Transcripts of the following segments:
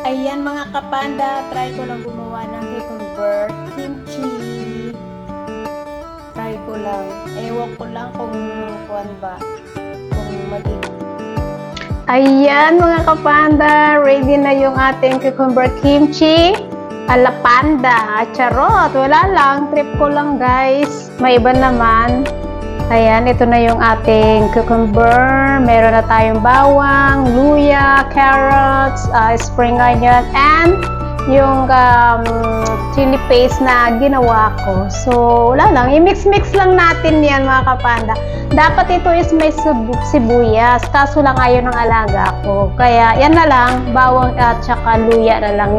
Ayan mga kapanda, try ko lang gumawa ng cucumber kimchi. Try ko lang. Ewan ko lang kung kuwan ba. Kung magiging. Ayan mga kapanda, ready na yung ating cucumber kimchi. Ala panda, charot, wala lang, trip ko lang guys. May iba naman. Ayan, ito na yung ating cucumber. Meron na tayong bawang, luya, carrots, spring onion, and yung chili paste na ginawa ko. So, wala lang. I-mix-mix lang natin yan mga kapanda. Dapat ito is may sibuyas. Kaso lang ayaw ng alaga ko. Kaya, yan na lang. Bawang at saka luya na lang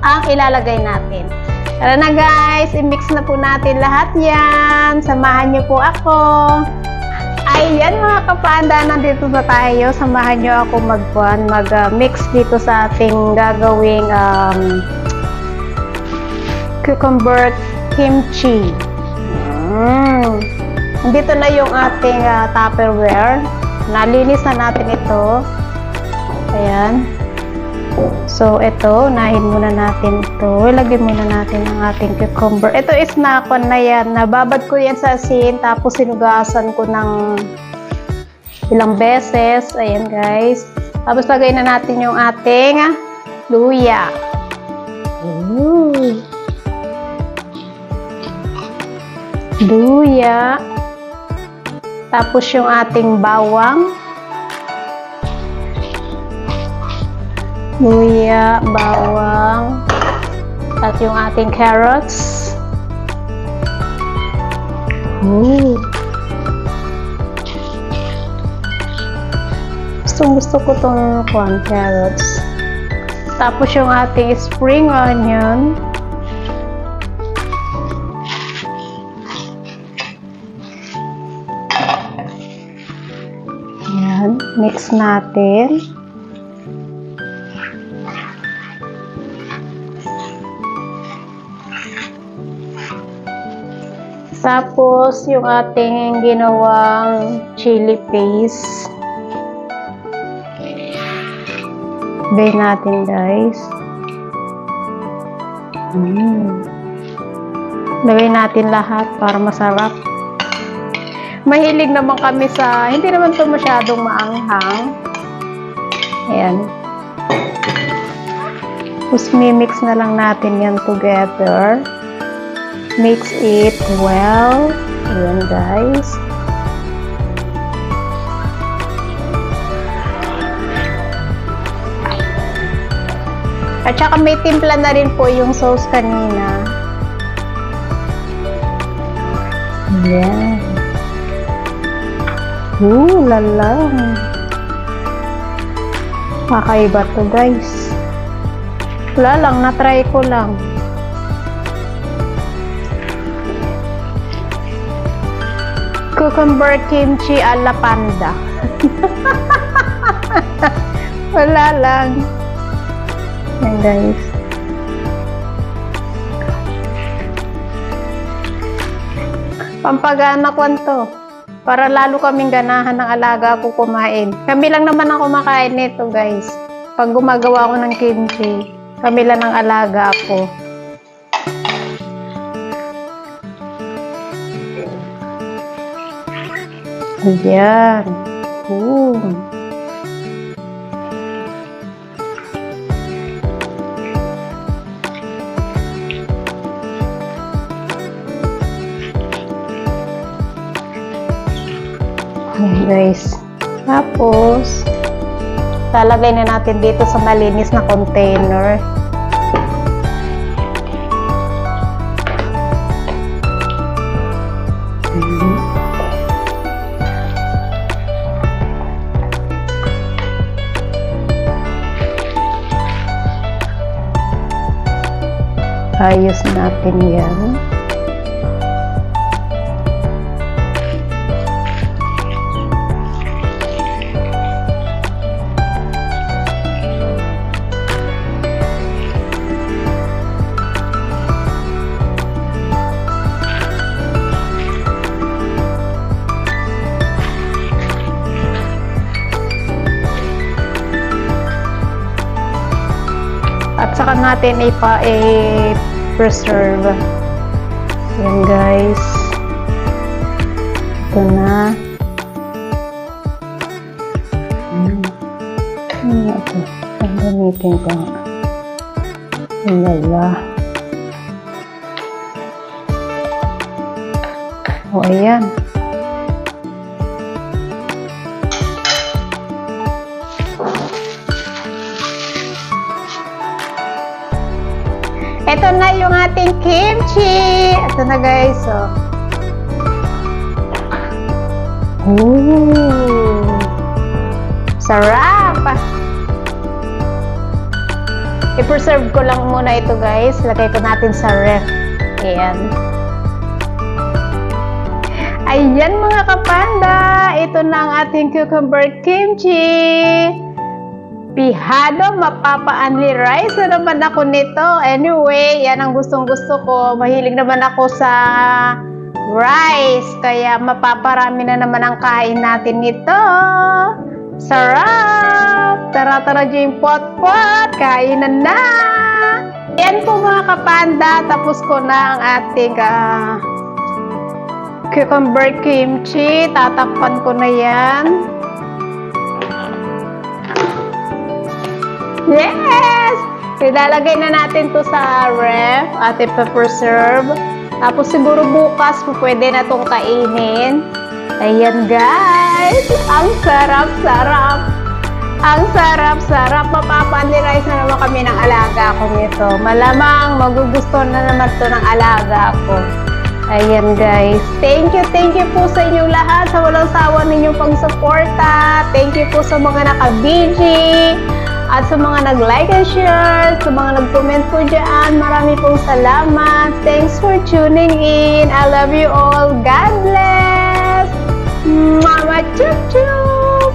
ang ilalagay natin. Tara na guys, i-mix na po natin lahat yan. Samahan niyo po ako. Ayan mga kapanda, nandito na tayo. Samahan niyo ako mag-mix dito sa ating gagawing cucumber kimchi. Dito na yung ating Tupperware. Nalinis na natin ito. Ayan. So, ito, unahin muna natin ito. Ilagay muna natin ang ating cucumber. Ito is nakon na yan. Nababad ko yan sa asin, tapos sinugasan ko ng ilang beses. Ayan, guys. Tapos, lagay na natin yung ating luya. Luya. Tapos, yung ating bawang. Luya, bawang, at yung ating carrots. Gusto ko itong carrots. Tapos yung ating spring onion. Ayan, mix natin. Tapos, yung ating ginawang chili paste. Bay natin, guys. Lagay natin lahat para masarap. Mahilig naman kami sa, hindi naman ito masyadong maanghang. Ayan. Tapos, mimix na lang natin yan together. Mix it well. Ayan guys. At saka may timpla na rin po yung sauce kanina. Ayan. Lala. Kakaiba to guys. Wala lang, na-try ko lang. Cucumber kimchi ala panda. Wala lang. Yan guys. Pampagana ko to. Para lalo kaming ganahan ng alaga ko kumain. Kami lang naman ang kumakain nito guys. Pag gumagawa ko ng kimchi, kami lang ang alaga ko. Ayan. Ayan guys. Tapos, lalagay na natin dito sa malinis na container. Ayos natin yan. at saka natin i-preserve. Yan guys. Ito na. Ito. Ang gamitin ko. Lala. O, ayan. Ito na yung ating kimchi. Ito na guys, oh. Ooh. Sarap! I-preserve ko lang muna ito guys. Lagay ko natin sa ref. Ayan. Ayan mga kapanda. Ito na ang ating cucumber kimchi. Pihado, mapapa-only rice na naman ako nito. Anyway, yan ang gustong-gusto ko. Mahilig naman ako sa rice. Kaya mapaparami na naman ang kain natin nito. Sarap! Tara-tara dyan pot-pot. Kainan na! Yan po mga kapanda. Tapos ko na ang ating cucumber kimchi. Tatakpan ko na yan. Yes! Ilalagay na natin to sa ref at ipa-preserve. Tapos siguro bukas pwede na itong kainin. Ayan guys! Ang sarap-sarap! Ang sarap-sarap! Mapapa-only-rice na naman kami ng alaga ko nito. Malamang magugustuhan na naman to ng alaga ko. Ayan guys. Thank you po sa inyong lahat sa walang sawa ninyong pagsuporta. Thank you po sa mga naka-BG. At sa mga nag-like and share, sa mga nag-comment po dyan, marami pong salamat. Thanks for tuning in. I love you all. God bless. Mama Chup Chup.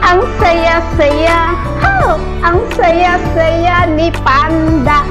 Ang saya-saya. Oh, ang saya-saya ni Panda.